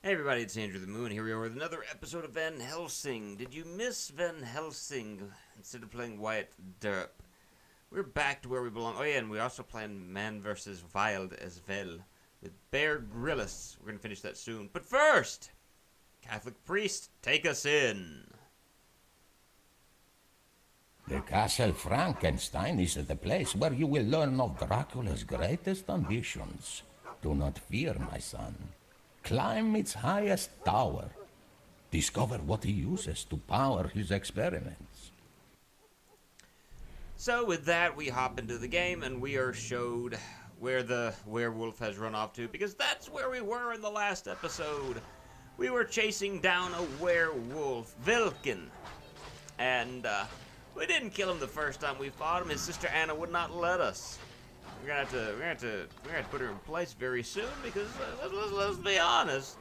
Hey everybody, it's Andrew the Moon. Here we are with another episode of Van Helsing. Did you miss Van Helsing instead of playing Wyatt Derp? We're back to where we belong. Oh yeah, and we also playing Man vs. Wild as well with Bear Grylls. We're going to finish that soon. But first, Catholic priest, take us in. The Castle Frankenstein is the place where you will learn of Dracula's greatest ambitions. Do not fear, my son. Climb its highest tower. Discover what he uses to power his experiments. So with that, we hop into the game and we are showed where the werewolf has run off to, because that's where we were in the last episode. We were chasing down a werewolf, Vilken, and we didn't kill him the first time we fought him. His sister Anna would not let us. We're gonna have to put her in place very soon, because let's be honest,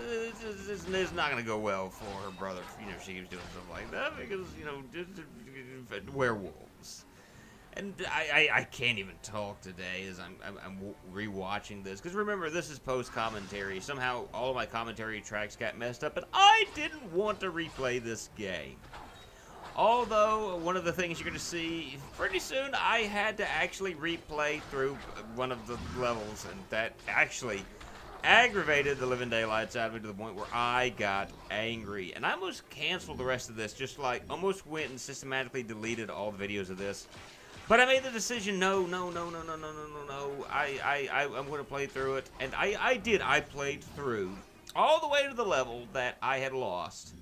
it's not gonna go well for her brother. You know, she keeps doing stuff like that because just werewolves. And I can't even talk today as I'm rewatching this, because remember, this is post commentary. Somehow all of my commentary tracks got messed up, and I didn't want to replay this game. Although, one of the things you're going to see pretty soon, I had to actually replay through one of the levels, and that actually aggravated the living daylights out of me to the point where I got angry. And I almost canceled the rest of this, just like almost went and systematically deleted all the videos of this. But I made the decision, no, I'm going to play through it. And I did. I played through all the way to the level that I had lost.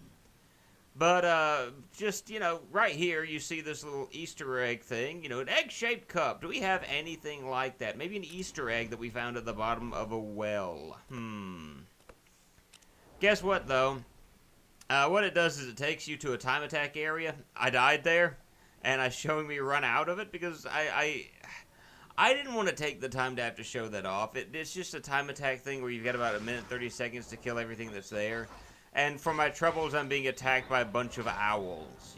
But, just, right here, you see this little Easter egg thing. An egg-shaped cup. Do we have anything like that? Maybe an Easter egg that we found at the bottom of a well. Guess what, though? What it does is it takes you to a time attack area. I died there, and it's showing me run out of it because I didn't want to take the time to have to show that off. It's just a time attack thing where you've got about 1:30 seconds to kill everything that's there. And for my troubles, I'm being attacked by a bunch of owls.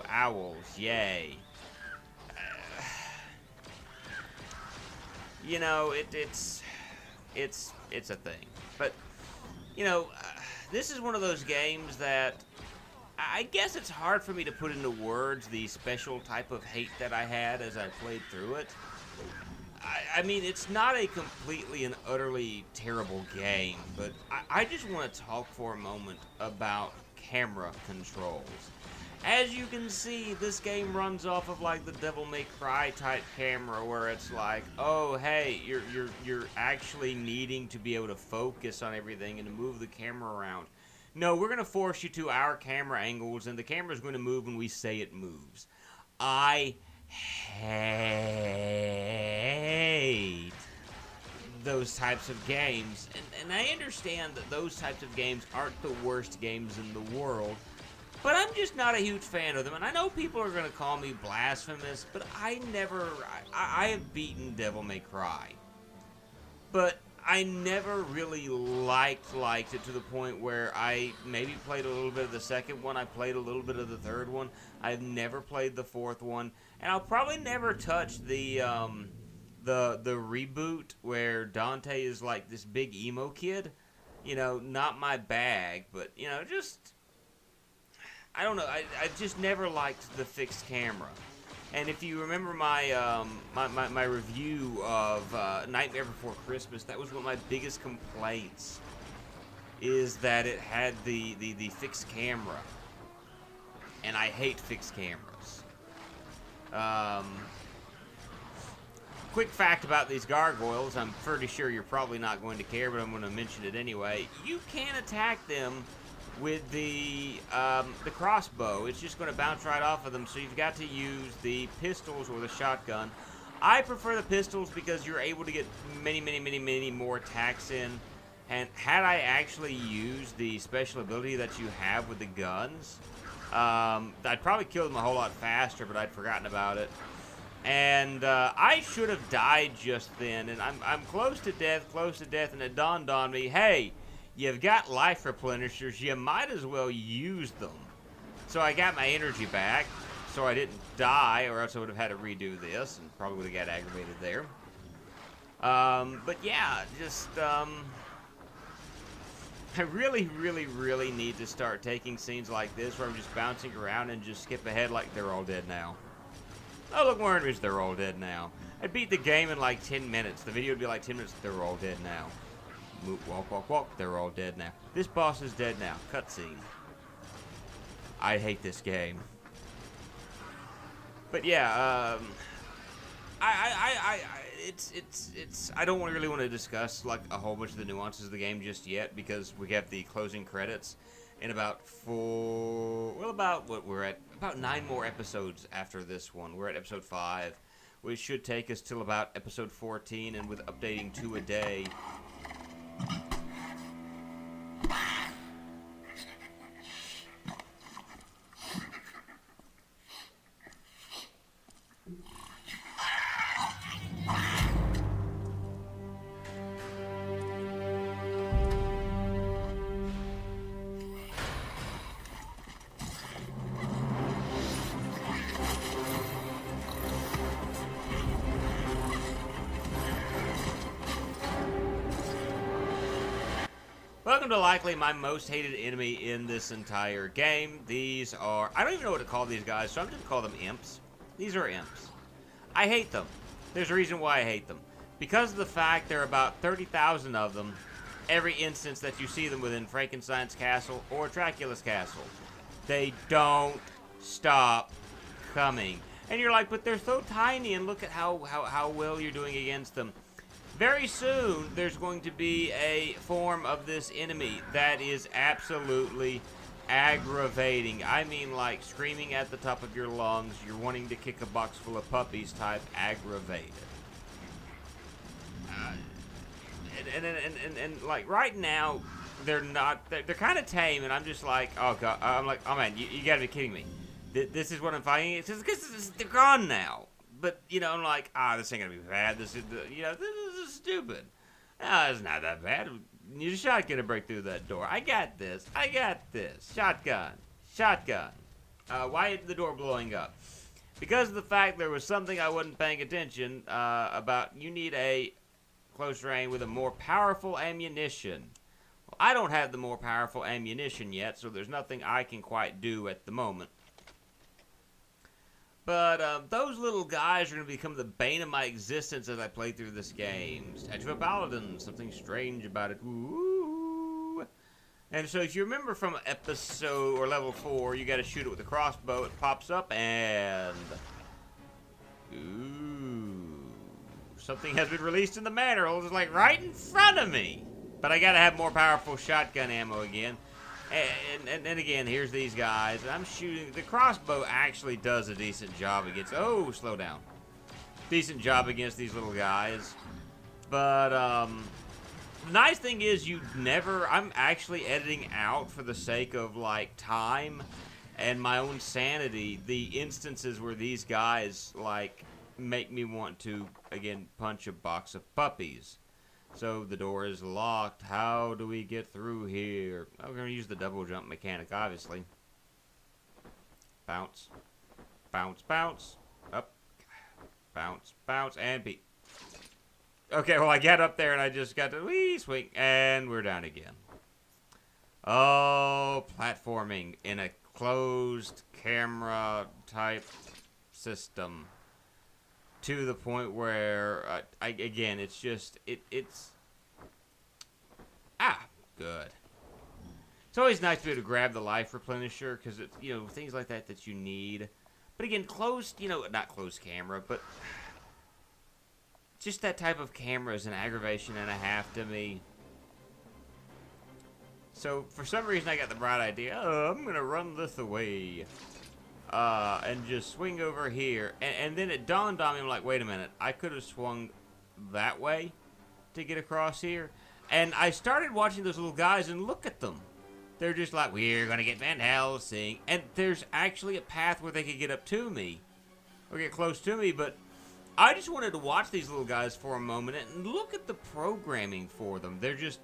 Owls, yay. It's a thing. But, this is one of those games that I guess it's hard for me to put into words the special type of hate that I had as I played through it. I mean, it's not a completely and utterly terrible game, but I just want to talk for a moment about camera controls. As you can see, this game runs off of like the Devil May Cry type camera, where it's like, oh hey, you're actually needing to be able to focus on everything and to move the camera around. No, we're gonna force you to our camera angles, and the camera's going to move when we say it moves. I hate those types of games, and I understand that those types of games aren't the worst games in the world, but I'm just not a huge fan of them. And I know people are going to call me blasphemous, but I have beaten Devil May Cry, but I never really liked it to the point where I maybe played a little bit of the second one. I played a little bit of the third one. I've never played the fourth one, and I'll probably never touch the reboot where Dante is like this big emo kid. Not my bag, but just I don't know. I just never liked the fixed camera. And if you remember my my review of Nightmare Before Christmas, that was one of my biggest complaints, is that it had the fixed camera. And I hate fixed cameras. Quick fact about these gargoyles, I'm pretty sure you're probably not going to care, but I'm going to mention it anyway. You can attack them with the crossbow. It's just going to bounce right off of them, so you've got to use the pistols or the shotgun. I prefer the pistols because you're able to get many more attacks in. And had I actually used the special ability that you have with the guns, I'd probably kill them a whole lot faster, but I'd forgotten about it. And I should have died just then, and I'm close to death, and it dawned on me, hey, you've got life replenishers, you might as well use them. So I got my energy back, so I didn't die, or else I would have had to redo this, and probably would have got aggravated there. But yeah, just, I really, really, really need to start taking scenes like this where I'm just bouncing around and just skip ahead like they're all dead now. Oh, look, more enemies, they're all dead now. I'd beat the game in like 10 minutes. The video would be like 10 minutes, they're all dead now. Move, walk, walk, walk, they're all dead now. This boss is dead now. Cutscene. I hate this game. But yeah, I don't really want to discuss like a whole bunch of the nuances of the game just yet, because we have the closing credits in about about 9 more episodes after this one. We're at episode 5, which should take us till about episode 14, and with updating 2 a day. Welcome to likely my most hated enemy in this entire game. These are, I don't even know what to call these guys, so I'm just going to call them imps. These are imps. I hate them. There's a reason why I hate them. Because of the fact there are about 30,000 of them every instance that you see them within Frankenstein's castle or Dracula's castle. They don't stop coming. And you're like, but they're so tiny, and look at how well you're doing against them. Very soon, there's going to be a form of this enemy that is absolutely aggravating. I mean, like screaming at the top of your lungs, you're wanting to kick a box full of puppies type aggravated. And like right now, they're kind of tame, and I'm just like, oh god, I'm like, oh man, you gotta be kidding me. This is what I'm fighting. It's just because they're gone now. But, you know, I'm like, this ain't gonna be bad. This is stupid. No, it's not that bad. Need a shotgun to break through that door. I got this. Shotgun. Why is the door blowing up? Because of the fact there was something I wasn't paying attention about. You need a close range with a more powerful ammunition. Well, I don't have the more powerful ammunition yet, so there's nothing I can quite do at the moment. But those little guys are going to become the bane of my existence as I play through this game. Statue of a Paladin, something strange about it. Ooh. And so if you remember from episode or level 4, you got to shoot it with a crossbow. It pops up and... Ooh. Something has been released in the manor. It's like right in front of me. But I got to have more powerful shotgun ammo again. And again, here's these guys. I'm shooting. The crossbow actually does a decent job against... Oh, slow down. Decent job against these little guys. But, the nice thing is you never... I'm actually editing out for the sake of, like, time and my own sanity the instances where these guys, like, make me want to, again, punch a box of puppies. So the door is locked. How do we get through here? I'm going to use the double jump mechanic, obviously. Bounce. Bounce, bounce. Up. Bounce, bounce, and beat. Okay, well, I got up there and I just got to wee swing, and we're down again. Oh, platforming in a closed camera type system. To the point where, again, it's just, it's, good. It's always nice to be able to grab the life replenisher, because it's, you know, things like that you need. But again, closed, you know, not closed camera, but just that type of camera is an aggravation and a half to me. So, for some reason, I got the bright idea, I'm going to run this away. And just swing over here. And then it dawned on me, I'm like, wait a minute. I could have swung that way to get across here. And I started watching those little guys, and look at them. They're just like, we're going to get Van Helsing. And there's actually a path where they could get up to me. Or get close to me. But I just wanted to watch these little guys for a moment. And look at the programming for them. They're just,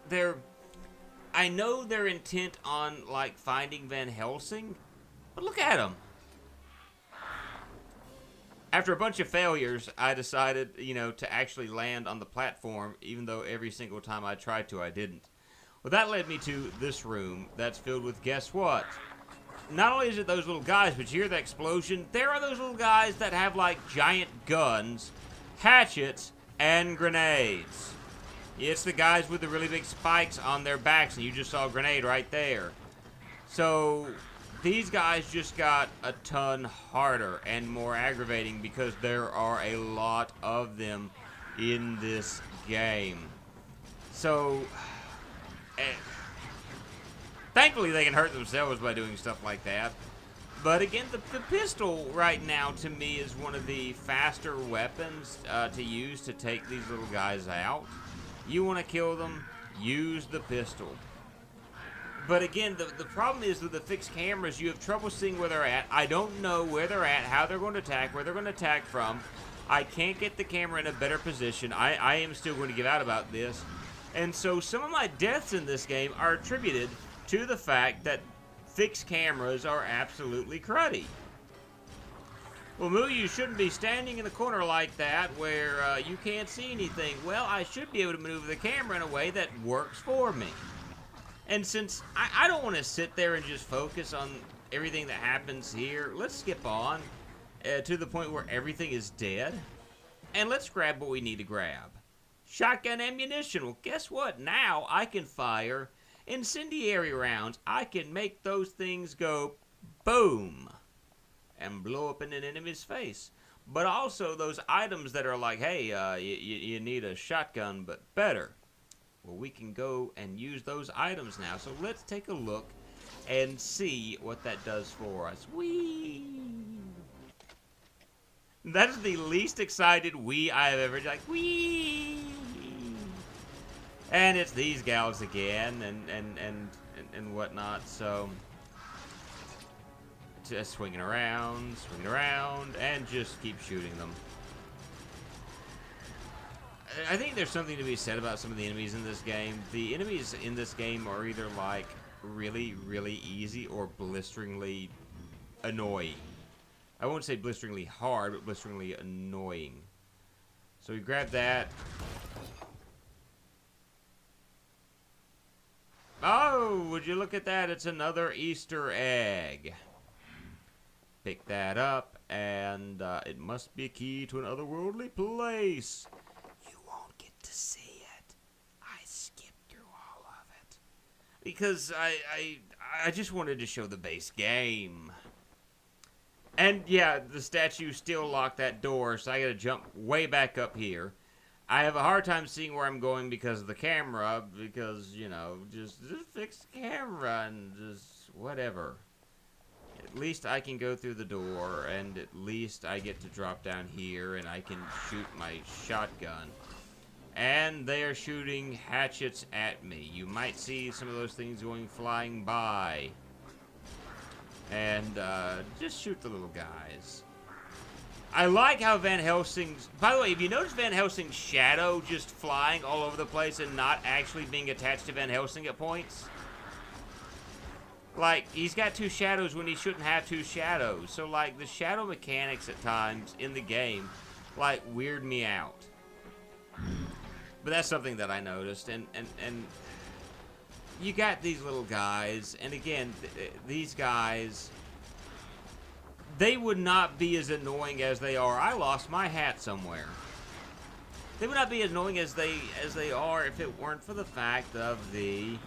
they're I know they're intent on, like, finding Van Helsing. But look at them. After a bunch of failures, I decided, you know, to actually land on the platform, even though every single time I tried to, I didn't. Well, that led me to this room that's filled with, guess what? Not only is it those little guys, but you hear the explosion. There are those little guys that have, like, giant guns, hatchets, and grenades. It's the guys with the really big spikes on their backs, and you just saw a grenade right there. So, these guys just got a ton harder and more aggravating because there are a lot of them in this game. So, thankfully they can hurt themselves by doing stuff like that. But again, the pistol right now to me is one of the faster weapons to use to take these little guys out. You want to kill them, use the pistol. But again, the problem is with the fixed cameras, you have trouble seeing where they're at. I don't know where they're at, how they're going to attack, where they're going to attack from. I can't get the camera in a better position. I am still going to give out about this. And so some of my deaths in this game are attributed to the fact that fixed cameras are absolutely cruddy. Well, Moo, you shouldn't be standing in the corner like that where you can't see anything. Well, I should be able to maneuver the camera in a way that works for me. And since I don't want to sit there and just focus on everything that happens here, let's skip on to the point where everything is dead. And let's grab what we need to grab. Shotgun ammunition. Well, guess what? Now I can fire incendiary rounds. I can make those things go boom and blow up in an enemy's face. But also those items that are like, hey, you need a shotgun, but better. Well, we can go and use those items now. So let's take a look and see what that does for us. Whee! That is the least excited wee I have ever done. Like, wee! And it's these gals again and whatnot. So just swinging around, and just keep shooting them. I think there's something to be said about some of the enemies in this game. The enemies in this game are either like really, really easy or blisteringly annoying. I won't say blisteringly hard, but blisteringly annoying. So we grab that. Oh, would you look at that? It's another Easter egg. Pick that up, and it must be a key to an otherworldly place. To see it. I skipped through all of it because I just wanted to show the base game. And yeah, the statue still locked that door, so I gotta jump way back up here. I have a hard time seeing where I'm going because of the camera, because, you know, just fix the camera and just whatever. At least I can go through the door, and at least I get to drop down here and I can shoot my shotgun. And they are shooting hatchets at me. You might see some of those things going flying by. And just shoot the little guys. I like how Van Helsing's... By the way, if you notice Van Helsing's shadow just flying all over the place and not actually being attached to Van Helsing at points? Like, he's got two shadows when he shouldn't have two shadows. So, like, the shadow mechanics at times in the game, like, weird me out. But that's something that I noticed, and you got these little guys, and again, these guys, they would not be as annoying as they are. I lost my hat somewhere. They would not be as annoying as they are if it weren't for the fact of the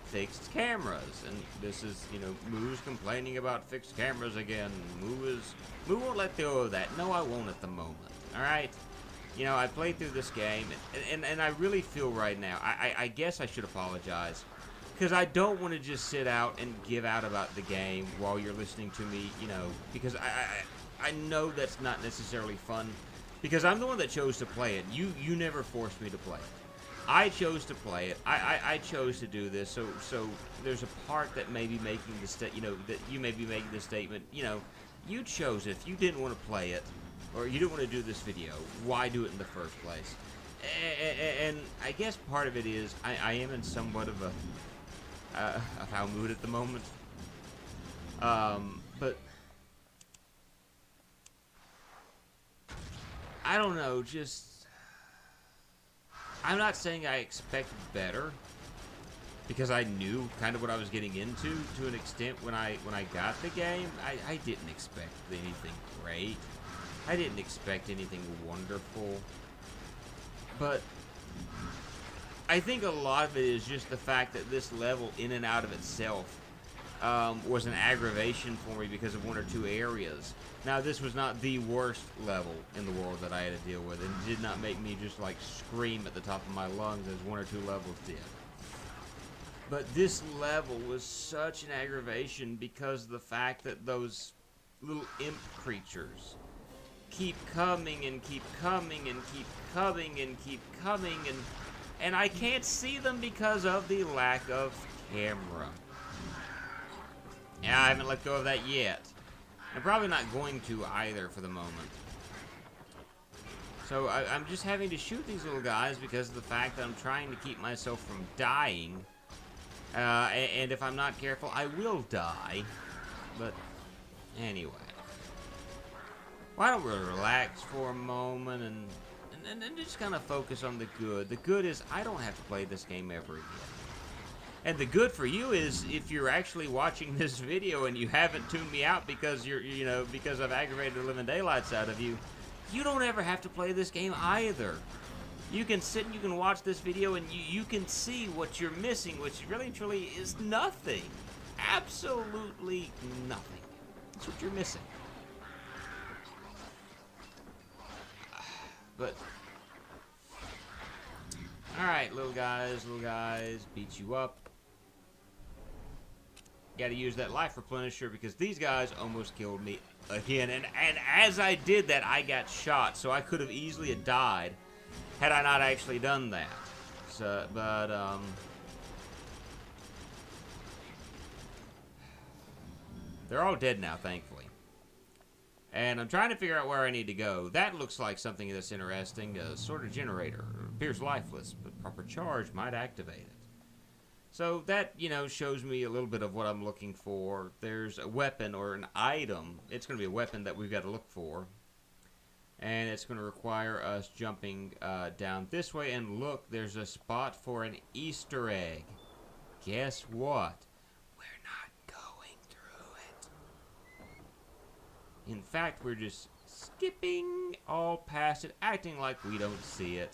fixed cameras. And this is, you know, Moo's complaining about fixed cameras again. Moo won't let go of that. No, I won't at the moment. All right. You know, I played through this game, and I really feel right now, I guess I should apologize, because I don't want to just sit out and give out about the game while you're listening to me, you know, because I know that's not necessarily fun, because I'm the one that chose to play it. You never forced me to play it. I chose to play it. I chose to do this, so there's a part that may be making the you know, that you may be making the statement, you know, you chose it. If you didn't want to play it, or you don't want to do this video, why do it in the first place? And I guess part of it is I am in somewhat of a foul mood at the moment. But I don't know, just... I'm not saying I expect better, because I knew kind of what I was getting into to an extent when I got the game. I didn't expect anything great. I didn't expect anything wonderful. But I think a lot of it is just the fact that this level, in and out of itself, was an aggravation for me because of one or two areas. Now, this was not the worst level in the world that I had to deal with, and it did not make me just like scream at the top of my lungs as one or two levels did. But this level was such an aggravation because of the fact that those little imp creatures keep coming and keep coming and keep coming and keep coming, and I can't see them because of the lack of camera. Yeah, I haven't let go of that yet. I'm probably not going to either for the moment. So I'm just having to shoot these little guys because of the fact that I'm trying to keep myself from dying. And if I'm not careful, I will die. But anyway. Why don't we relax for a moment and just kind of focus on the good. The good is I don't have to play this game ever again. And the good for you is if you're actually watching this video and you haven't tuned me out because because I've aggravated the living daylights out of you, you don't ever have to play this game either. You can sit and you can watch this video and you can see what you're missing, which really truly is nothing. Absolutely nothing. That's what you're missing. But alright, little guys, beat you up. Gotta use that life replenisher because these guys almost killed me again. And as I did that, I got shot. So I could have easily have died had I not actually done that. So, but, they're all dead now, thankfully. And I'm trying to figure out where I need to go. That looks like something that's interesting. A sort of generator. It appears lifeless, but proper charge might activate it. So that, shows me a little bit of what I'm looking for. There's a weapon or an item. It's going to be a weapon that we've got to look for. And it's going to require us jumping down this way. And look, there's a spot for an Easter egg. Guess what? We're not going through it. In fact, we're just skipping all past it, acting like we don't see it.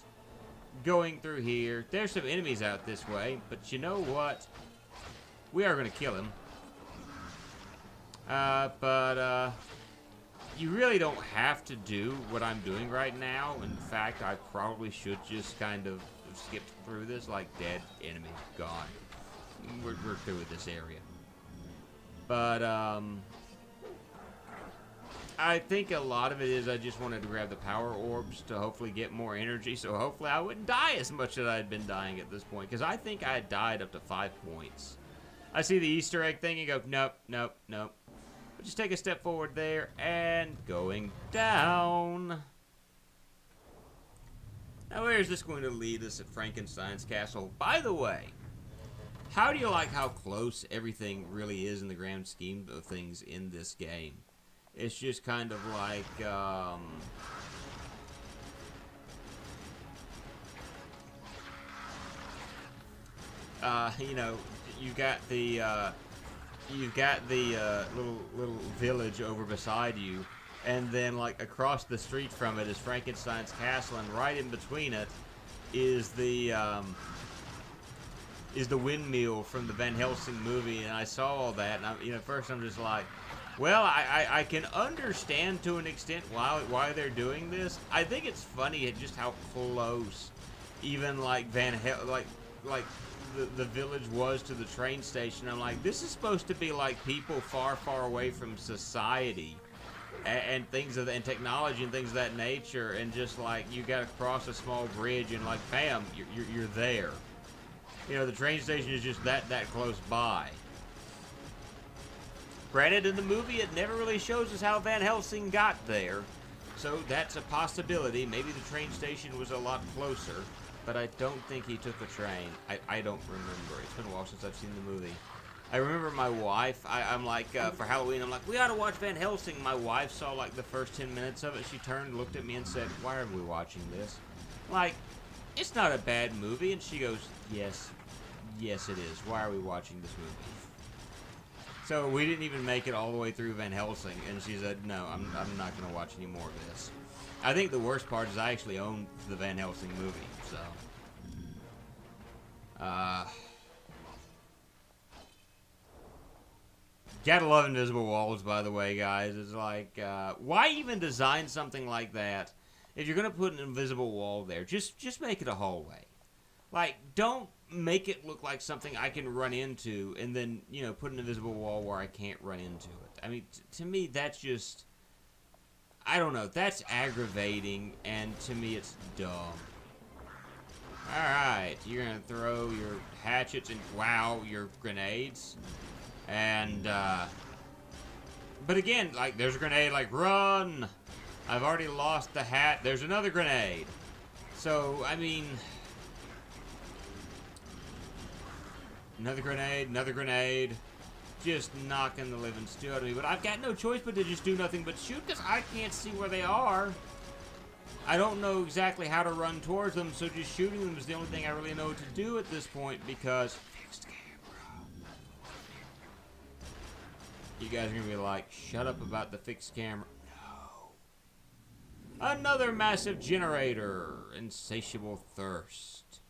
Going through here. There's some enemies out this way, but you know what? We are going to kill him. You really don't have to do what I'm doing right now. In fact, I probably should just kind of skip through this like dead enemy. Gone. We're through with this area. But, I think a lot of it is I just wanted to grab the power orbs to hopefully get more energy, so hopefully I wouldn't die as much as I'd been dying at this point, because I think I had died up to 5 points. I see the Easter egg thing and go, nope, nope, nope. But just take a step forward there, and going down. Now where is this going to lead us at Frankenstein's castle? By the way, how do you like how close everything really is in the grand scheme of things in this game? It's just kind of like, you've got the little village over beside you, and then like across the street from it is Frankenstein's castle, and right in between it is the windmill from the Van Helsing movie. And I saw all that, and first I'm just like, well, I can understand to an extent why they're doing this. I think it's funny at just how close even like the village was to the train station. I'm like, this is supposed to be like people far, far away from society and things of and technology and things of that nature, and just like you got to cross a small bridge and like, bam, you're there. The train station is just that close by. Granted, in the movie, it never really shows us how Van Helsing got there, so that's a possibility. Maybe the train station was a lot closer, but I don't think he took the train. I don't remember. It's been a while since I've seen the movie. I remember my wife, I'm like, for Halloween, I'm like, we ought to watch Van Helsing. My wife saw like the first 10 minutes of it. She turned, looked at me and said, why are we watching this? Like, it's not a bad movie. And she goes, yes, Yes, it is. Why are we watching this movie? So we didn't even make it all the way through Van Helsing, and she said, no, I'm not going to watch any more of this. I think the worst part is I actually own the Van Helsing movie, so. Gotta love invisible walls, by the way, guys. It's like, why even design something like that? If you're gonna put an invisible wall there, just make it a hallway. Like, don't make it look like something I can run into, and then, you know, put an invisible wall where I can't run into it. I mean, to me, that's just, I don't know, that's aggravating, and to me, it's dumb. Alright, you're gonna throw your hatchets and, wow, your grenades. And, but again, like, there's a grenade, like, run! I've already lost the hat. There's another grenade. So, I mean, another grenade. Just knocking the living stew out of me. But I've got no choice but to just do nothing but shoot, because I can't see where they are. I don't know exactly how to run towards them, so just shooting them is the only thing I really know to do at this point, because fixed camera. You guys are going to be like, shut up about the fixed camera. No. Another massive generator. Insatiable thirst.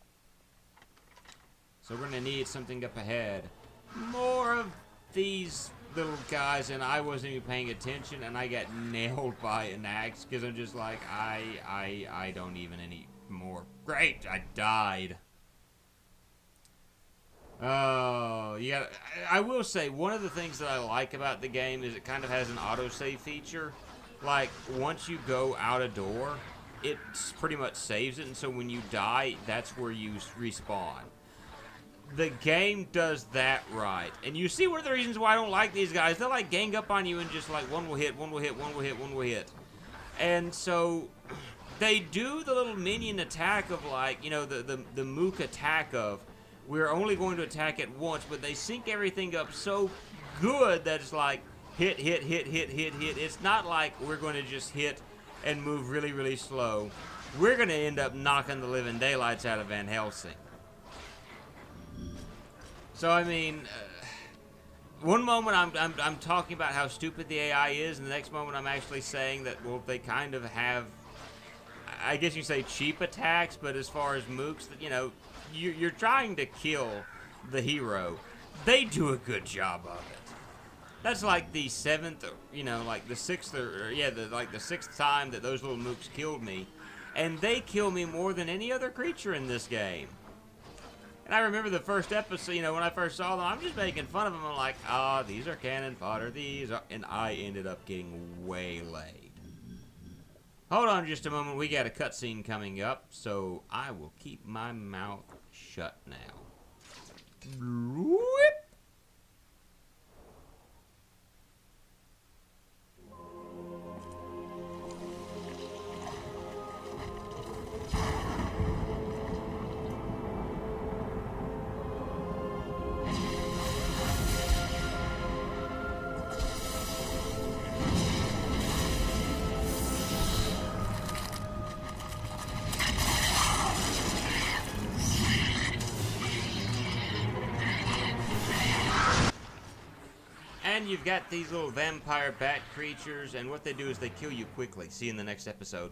So we're going to need something up ahead. More of these little guys, and I wasn't even paying attention, and I got nailed by an axe, because I'm just like, I don't even anymore. Great, I died. Oh, yeah. I will say, one of the things that I like about the game is it kind of has an autosave feature. Like, once you go out a door, it pretty much saves it, and so when you die, that's where you respawn. The game does that right. And you see one of the reasons why I don't like these guys. They'll, like, gang up on you and just, like, one will hit, one will hit, one will hit, one will hit. And so they do the little minion attack of, like, you know, the mook attack of, we're only going to attack it once, but they sync everything up so good that it's like, hit, hit, hit, hit, hit, hit. It's not like we're going to just hit and move really, really slow. We're going to end up knocking the living daylights out of Van Helsing. So, I mean, one moment I'm talking about how stupid the AI is, and the next moment I'm actually saying that, well, they kind of have, I guess you say cheap attacks, but as far as mooks, you know, you're trying to kill the hero. They do a good job of it. That's like the seventh, you know, like the sixth, like the sixth time that those little mooks killed me. And they kill me more than any other creature in this game. And I remember the first episode, you know, when I first saw them, I'm just making fun of them. I'm like, these are cannon fodder, these are... And I ended up getting waylaid. Hold on just a moment, we got a cutscene coming up, so I will keep my mouth shut now. Bloop. And you've got these little vampire bat creatures, and what they do is they kill you quickly. See you in the next episode.